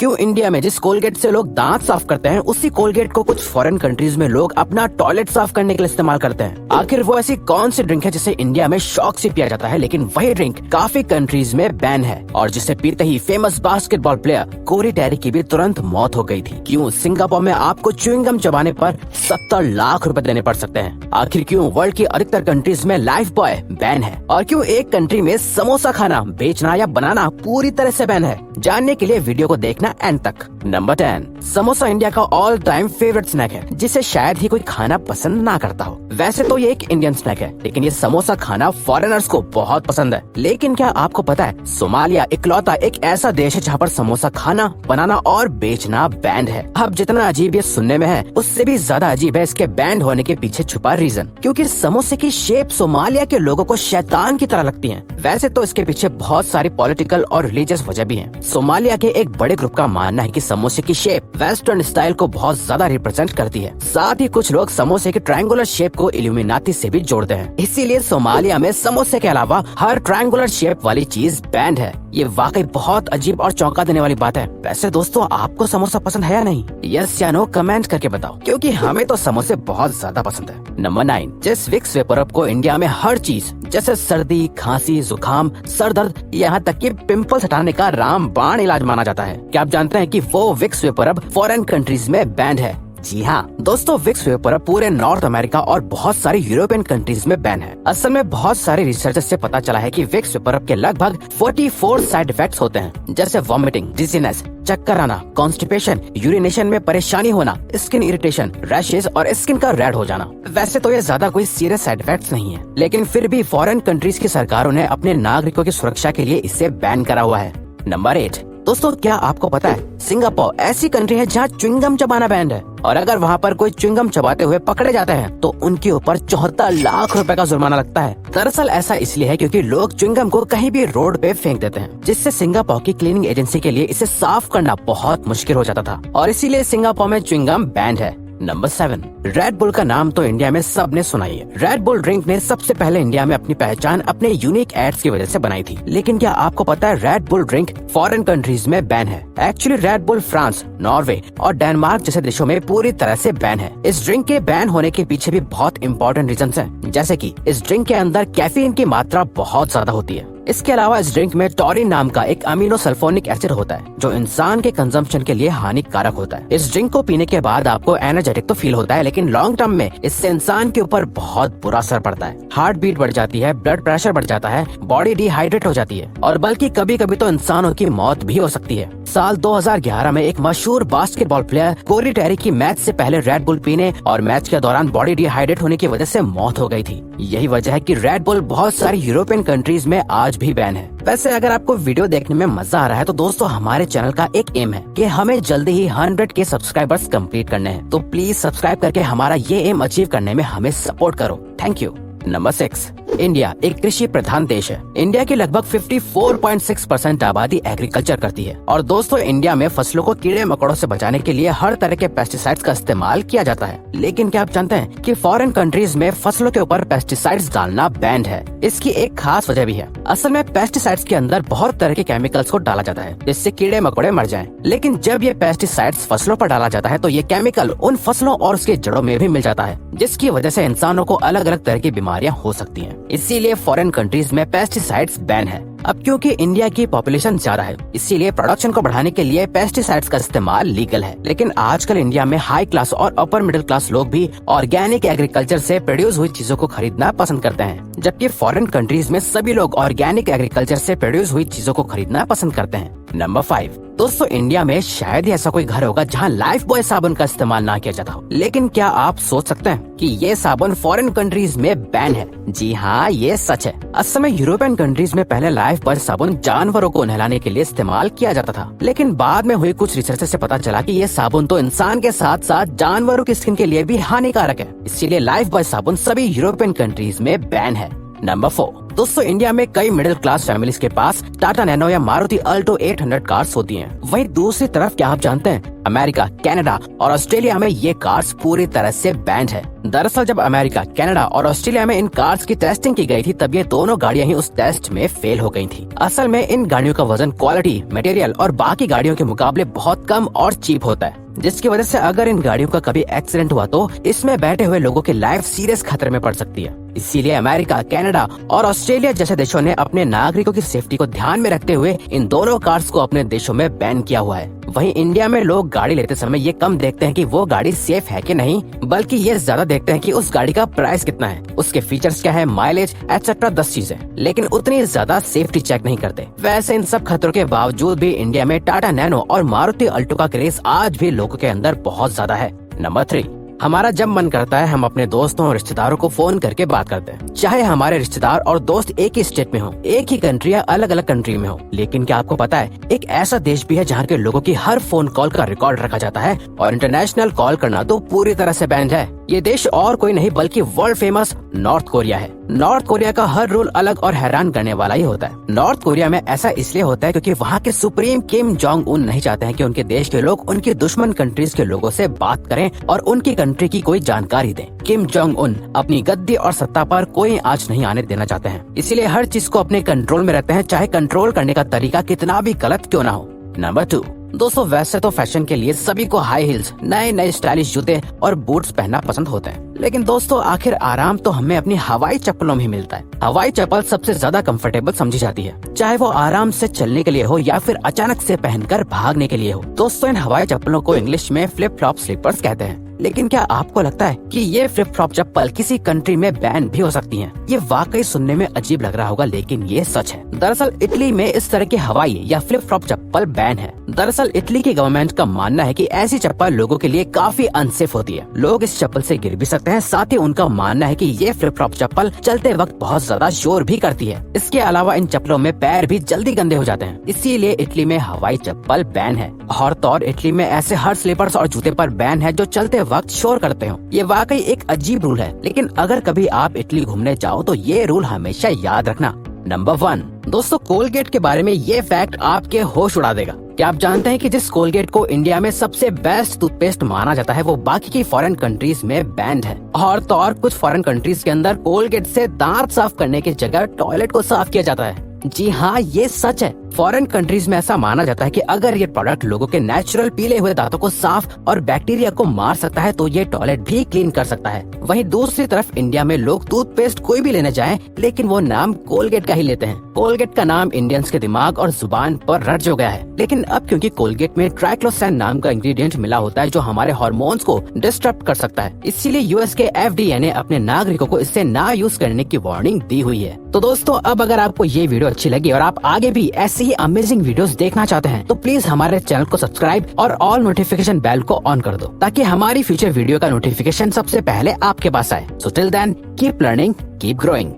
क्यों इंडिया में जिस कोलगेट से लोग दांत साफ करते हैं उसी कोलगेट को कुछ फॉरेन कंट्रीज में लोग अपना टॉयलेट साफ करने के लिए इस्तेमाल करते हैं। आखिर वो ऐसी कौन सी ड्रिंक है जिसे इंडिया में शौक से पिया जाता है लेकिन वही ड्रिंक काफी कंट्रीज में बैन है और जिसे पीते ही फेमस बास्केटबॉल प्लेयर कोरी टेरी की भी तुरंत मौत हो गई थी। क्यों सिंगापुर में आपको च्युइंगम चबाने पर 70 लाख रुपए देने पड़ सकते हैं। आखिर क्यों वर्ल्ड की अधिकतर कंट्रीज में लाइफ बॉय बैन है और क्यों एक कंट्री में समोसा खाना, बेचना या बनाना पूरी तरह से बैन है। जानने के लिए वीडियो को देखना एंड तक। नंबर 10, समोसा इंडिया का ऑल टाइम फेवरेट स्नैक है जिसे शायद ही कोई खाना पसंद ना करता हो। वैसे तो ये एक इंडियन स्नैक है लेकिन ये समोसा खाना फॉरेनर्स को बहुत पसंद है। लेकिन क्या आपको पता है सोमालिया इकलौता एक ऐसा देश है जहाँ पर समोसा खाना, बनाना और बेचना बैंड है। अब जितना अजीब ये सुनने में है उससे भी ज्यादा अजीब है इसके बैंड होने के पीछे छुपा रीजन, क्योंकि समोसे की शेप सोमालिया के लोगों को शैतान की तरह लगती है। वैसे तो इसके पीछे बहुत सारी पॉलिटिकल और रिलीजियस वजह भी है। सोमालिया के एक बड़े ग्रुप का मानना है कि समोसे की शेप वेस्टर्न स्टाइल को बहुत ज्यादा रिप्रेजेंट करती है। साथ ही कुछ लोग समोसे के ट्रायंगुलर शेप को इल्यूमिनाती से भी जोड़ते हैं। इसीलिए सोमालिया में समोसे के अलावा हर ट्रायंगुलर शेप वाली चीज बैंड है। ये वाकई बहुत अजीब और चौंका देने वाली बात है। वैसे दोस्तों आपको समोसा पसंद है या नहीं? यस या नो कमेंट करके बताओ, क्योंकि हमें तो समोसे बहुत ज्यादा पसंद है। नंबर 9, जिस विक्स वेपोरब को इंडिया में हर चीज जैसे सर्दी, खांसी, जुकाम, सर दर्द, यहाँ तक कि पिंपल्स हटाने का रामबाण इलाज माना जाता है, क्या आप जानते हैं कि वो विक्स वेपोरब फॉरेन कंट्रीज में बैंड है? जी हाँ दोस्तों, विक्स वेपोरब पूरे नॉर्थ अमेरिका और बहुत सारी यूरोपियन कंट्रीज में बैन है। असल में बहुत सारे रिसर्चर्स से पता चला है कि विक्स वेपोरब के लगभग 44 साइड इफेक्ट्स होते हैं, जैसे वॉमिटिंग, डिजीनेस, चक्कर आना, कॉन्स्टिपेशन, यूरिनेशन में परेशानी होना, स्किन इरिटेशन, रैशेज और स्किन का रेड हो जाना। वैसे तो ये ज्यादा कोई सीरियस साइड इफेक्ट्स नहीं है, लेकिन फिर भी फॉरेन कंट्रीज की सरकारों ने अपने नागरिकों की सुरक्षा के लिए इसे बैन करा हुआ है। नंबर 8, दोस्तों क्या आपको पता है सिंगापुर ऐसी कंट्री है जहाँ च्युइंगम चबाना बैंड है और अगर वहाँ पर कोई च्युइंगम चबाते हुए पकड़े जाते हैं तो उनके ऊपर 74 लाख रुपए का जुर्माना लगता है। दरअसल ऐसा इसलिए है क्योंकि लोग च्युइंगम को कहीं भी रोड पे फेंक देते हैं, जिससे सिंगापुर की क्लीनिंग एजेंसी के लिए इसे साफ करना बहुत मुश्किल हो जाता था और इसीलिए सिंगापुर में च्युइंगम बैंड है। नंबर 7, रेड बुल का नाम तो इंडिया में सबने सुना ही है। रेड बुल ड्रिंक ने सबसे पहले इंडिया में अपनी पहचान अपने यूनिक एड्स की वजह से बनाई थी। लेकिन क्या आपको पता है red bull drink foreign countries में बैन है? Actually red bull France, Norway और डेनमार्क जैसे देशों में पूरी तरह से बैन है। इस ड्रिंक के बैन होने के पीछे भी बहुत इंपॉर्टेंट रीजंस हैं, जैसे कि इस ड्रिंक के अंदर कैफीन की मात्रा बहुत ज्यादा होती है। इसके अलावा इस ड्रिंक में टॉरिन नाम का एक अमीनो सल्फोनिक एसिड होता है जो इंसान के कंजम्पशन के लिए हानिकारक होता है। इस ड्रिंक को पीने के बाद आपको एनर्जेटिक तो फील होता है, लेकिन लॉन्ग टर्म में इससे इंसान के ऊपर बहुत बुरा असर पड़ता है। हार्ट बीट बढ़ जाती है, ब्लड प्रेशर बढ़ जाता है, बॉडी डिहाइड्रेट हो जाती है और बल्कि कभी कभी तो इंसानों की मौत भी हो सकती है। साल 2011 में एक मशहूर बास्केटबॉल प्लेयर कोरी टेरी की मैच से पहले रेड बुल पीने और मैच के दौरान बॉडी डिहाइड्रेट होने की वजह से मौत हो गई थी। यही वजह है कि रेड बुल बहुत सारी यूरोपियन कंट्रीज में आज भी बैन है। वैसे अगर आपको वीडियो देखने में मजा आ रहा है तो दोस्तों हमारे चैनल का एक एम है कि हमें जल्दी ही 100 के सब्सक्राइबर्स कंप्लीट करने हैं, तो प्लीज सब्सक्राइब करके हमारा ये एम अचीव करने में हमें सपोर्ट करो। Thank you. नंबर 6, इंडिया एक कृषि प्रधान देश है। इंडिया की लगभग 54.6% आबादी एग्रीकल्चर करती है और दोस्तों इंडिया में फसलों को कीड़े मकोड़ों से बचाने के लिए हर तरह के पेस्टिसाइड्स का इस्तेमाल किया जाता है। लेकिन क्या आप जानते हैं कि फॉरेन कंट्रीज में फसलों के ऊपर पेस्टिसाइड्स डालना बैंड है? इसकी एक खास वजह भी है। असल में पेस्टिसाइड्स के अंदर बहुत तरह के केमिकल्स को डाला जाता है जिससे कीड़े मकोड़े मर जाएं। लेकिन जब ये पेस्टिसाइड्स फसलों पर डाला जाता है तो ये केमिकल उन फसलों और उसके जड़ों में भी मिल जाता है, जिसकी वजह से इंसानों को अलग अलग तरह की बीमारियां हो सकती हैं। इसीलिए फॉरेन कंट्रीज में पेस्टिसाइड्स बैन है। अब क्योंकि इंडिया की पॉपुलेशन ज्यादा है इसीलिए प्रोडक्शन को बढ़ाने के लिए पेस्टिसाइड्स का इस्तेमाल लीगल है। लेकिन आजकल इंडिया में हाई क्लास और अपर मिडिल क्लास लोग भी ऑर्गेनिक एग्रीकल्चर से प्रोड्यूस हुई चीजों को खरीदना पसंद करते हैं, जबकि फॉरेन कंट्रीज में सभी लोग ऑर्गेनिक एग्रीकल्चर से प्रोड्यूस हुई चीजों को खरीदना पसंद करते हैं। नंबर 5, दोस्तों इंडिया में शायद ही ऐसा कोई घर होगा जहां लाइफ बॉय साबुन का इस्तेमाल ना किया जाता हो। लेकिन क्या आप सोच सकते हैं कि ये साबुन फॉरेन कंट्रीज में बैन है? जी हाँ, ये सच है। असल में यूरोपियन कंट्रीज में पहले लाइफ बॉय साबुन जानवरों को नहलाने के लिए इस्तेमाल किया जाता था, लेकिन बाद में हुई कुछ रिसर्च से पता चला कि ये साबुन तो इंसान के साथ साथ जानवरों की स्किन के लिए भी हानिकारक है। इसीलिए लाइफ बॉय साबुन सभी यूरोपियन कंट्रीज में बैन है। नंबर 4, दोस्तों इंडिया में कई मिडिल क्लास फैमिलीज के पास टाटा नैनो या मारुति अल्टो 800 कार्स होती हैं। वहीं दूसरी तरफ क्या आप जानते हैं अमेरिका, कनाडा और ऑस्ट्रेलिया में ये कार्स पूरी तरह से बैंड है। दरअसल जब अमेरिका, कनाडा और ऑस्ट्रेलिया में इन कार्स की टेस्टिंग की गई थी तब ये दोनों गाड़ियां ही उस टेस्ट में फेल हो गई थी। असल में इन गाड़ियों का वजन, क्वालिटी, मटेरियल और बाकी गाड़ियों के मुकाबले बहुत कम और चीप होता है, जिसकी वजह से अगर इन गाड़ियों का कभी एक्सीडेंट हुआ तो इसमें बैठे हुए लोगों की लाइफ सीरियस खतरे में पड़ सकती है। इसीलिए अमेरिका, कनाडा और ऑस्ट्रेलिया जैसे देशों ने अपने नागरिकों की सेफ्टी को ध्यान में रखते हुए इन दोनों कार्स को अपने देशों में बैन किया हुआ है। वहीं इंडिया में लोग गाड़ी लेते समय ये कम देखते हैं कि वो गाड़ी सेफ है कि नहीं, बल्कि ये ज्यादा देखते हैं कि उस गाड़ी का प्राइस कितना है, उसके फीचर्स क्या है, माइलेज एक्सेट्रा 10 चीजें, लेकिन उतनी ज्यादा सेफ्टी चेक नहीं करते। वैसे इन सब खतरों के बावजूद भी इंडिया में टाटा नैनो और मारुति अल्टो का क्रेज आज भी लोगों के अंदर बहुत ज्यादा है। नंबर 3, हमारा जब मन करता है हम अपने दोस्तों और रिश्तेदारों को फोन करके बात करते हैं, चाहे हमारे रिश्तेदार और दोस्त एक ही स्टेट में हो, एक ही कंट्री या अलग अलग कंट्री में हो। लेकिन क्या आपको पता है एक ऐसा देश भी है जहाँ के लोगों की हर फोन कॉल का रिकॉर्ड रखा जाता है और इंटरनेशनल कॉल करना तो पूरी तरह से बैन है। ये देश और कोई नहीं बल्कि वर्ल्ड फेमस नॉर्थ कोरिया है। नॉर्थ कोरिया का हर रूल अलग और हैरान करने वाला ही होता है। नॉर्थ कोरिया में ऐसा इसलिए होता है क्योंकि वहाँ के सुप्रीम किम जोंग उन नहीं चाहते हैं कि उनके देश के लोग उनकी दुश्मन कंट्रीज के लोगों से बात करें और उनकी कंट्री की कोई जानकारी दें। किम जोंग उन अपनी गद्दी और सत्ता पर कोई आंच नहीं आने देना चाहते हैं, इसीलिए हर चीज को अपने कंट्रोल में रहते हैं, चाहे कंट्रोल करने का तरीका कितना भी गलत क्यों ना हो। नंबर 2, दोस्तों वैसे तो फैशन के लिए सभी को हाई हील्स, नए नए स्टाइलिश जूते और बूट्स पहनना पसंद होते हैं, लेकिन दोस्तों आखिर आराम तो हमें अपनी हवाई चप्पलों में ही मिलता है। हवाई चप्पल सबसे ज्यादा कंफर्टेबल समझी जाती है, चाहे वो आराम से चलने के लिए हो या फिर अचानक से पहनकर भागने के लिए हो। दोस्तों इन हवाई चप्पलों को इंग्लिश में फ्लिप फ्लॉप स्लीपर्स कहते हैं। लेकिन क्या आपको लगता है कि ये फ्लिप फ्लॉप चप्पल किसी कंट्री में बैन भी हो सकती हैं? ये वाकई सुनने में अजीब लग रहा होगा, लेकिन ये सच है। दरअसल इटली में इस तरह की हवाई या फ्लिप फ्लॉप चप्पल बैन है। दरअसल इटली की गवर्नमेंट का मानना है कि ऐसी चप्पल लोगों के लिए काफी अनसेफ होती है, लोग इस चप्पल से गिर भी सकते हैं। साथ ही उनका मानना है कि ये फ्लिप फ्लॉप चप्पल चलते वक्त बहुत ज्यादा शोर भी करती है। इसके अलावा इन चप्पलों में पैर भी जल्दी गंदे हो जाते हैं, इसीलिए इटली में हवाई चप्पल बैन है। और तो और इटली में ऐसे हर स्लीपर्स और जूते पर बैन है जो चलते वक्त शोर करते हो। ये वाकई एक अजीब रूल है, लेकिन अगर कभी आप इटली घूमने जाओ तो ये रूल हमेशा याद रखना। नंबर 1, दोस्तों कोलगेट के बारे में ये फैक्ट आपके होश उड़ा देगा। क्या आप जानते हैं कि जिस कोलगेट को इंडिया में सबसे बेस्ट टूथपेस्ट माना जाता है वो बाकी की फॉरेन कंट्रीज में बैंड है। और तो और कुछ फॉरेन कंट्रीज के अंदर कोलगेट से दांत साफ करने की जगह टॉयलेट को साफ किया जाता है। जी हाँ, ये सच है। फॉरेन कंट्रीज में ऐसा माना जाता है कि अगर ये प्रोडक्ट लोगों के नेचुरल पीले हुए दांतों को साफ और बैक्टीरिया को मार सकता है तो ये टॉयलेट भी क्लीन कर सकता है। वहीं दूसरी तरफ इंडिया में लोग टूथपेस्ट कोई भी लेने जाएं, लेकिन वो नाम कोलगेट का ही लेते हैं। कोलगेट का नाम इंडियंस के दिमाग और जुबान पर रट हो गया है, लेकिन अब क्योंकि कोलगेट में ट्राइक्लोसैन नाम का इंग्रेडिएंट मिला होता है जो हमारे हार्मोन्स को डिस्टर्ब कर सकता है, इसीलिए यूएस के FDA ने अपने नागरिकों को इससे ना यूज करने की वार्निंग दी हुई है। तो दोस्तों अब अगर आपको ये वीडियो अच्छी लगी और आप आगे भी ऐसी ही अमेजिंग वीडियोस देखना चाहते हैं तो प्लीज हमारे चैनल को सब्सक्राइब और ऑल नोटिफिकेशन बेल को ऑन कर दो ताकि हमारी फ्यूचर वीडियो का नोटिफिकेशन सबसे पहले आपके पास आए। So till then keep learning, keep growing.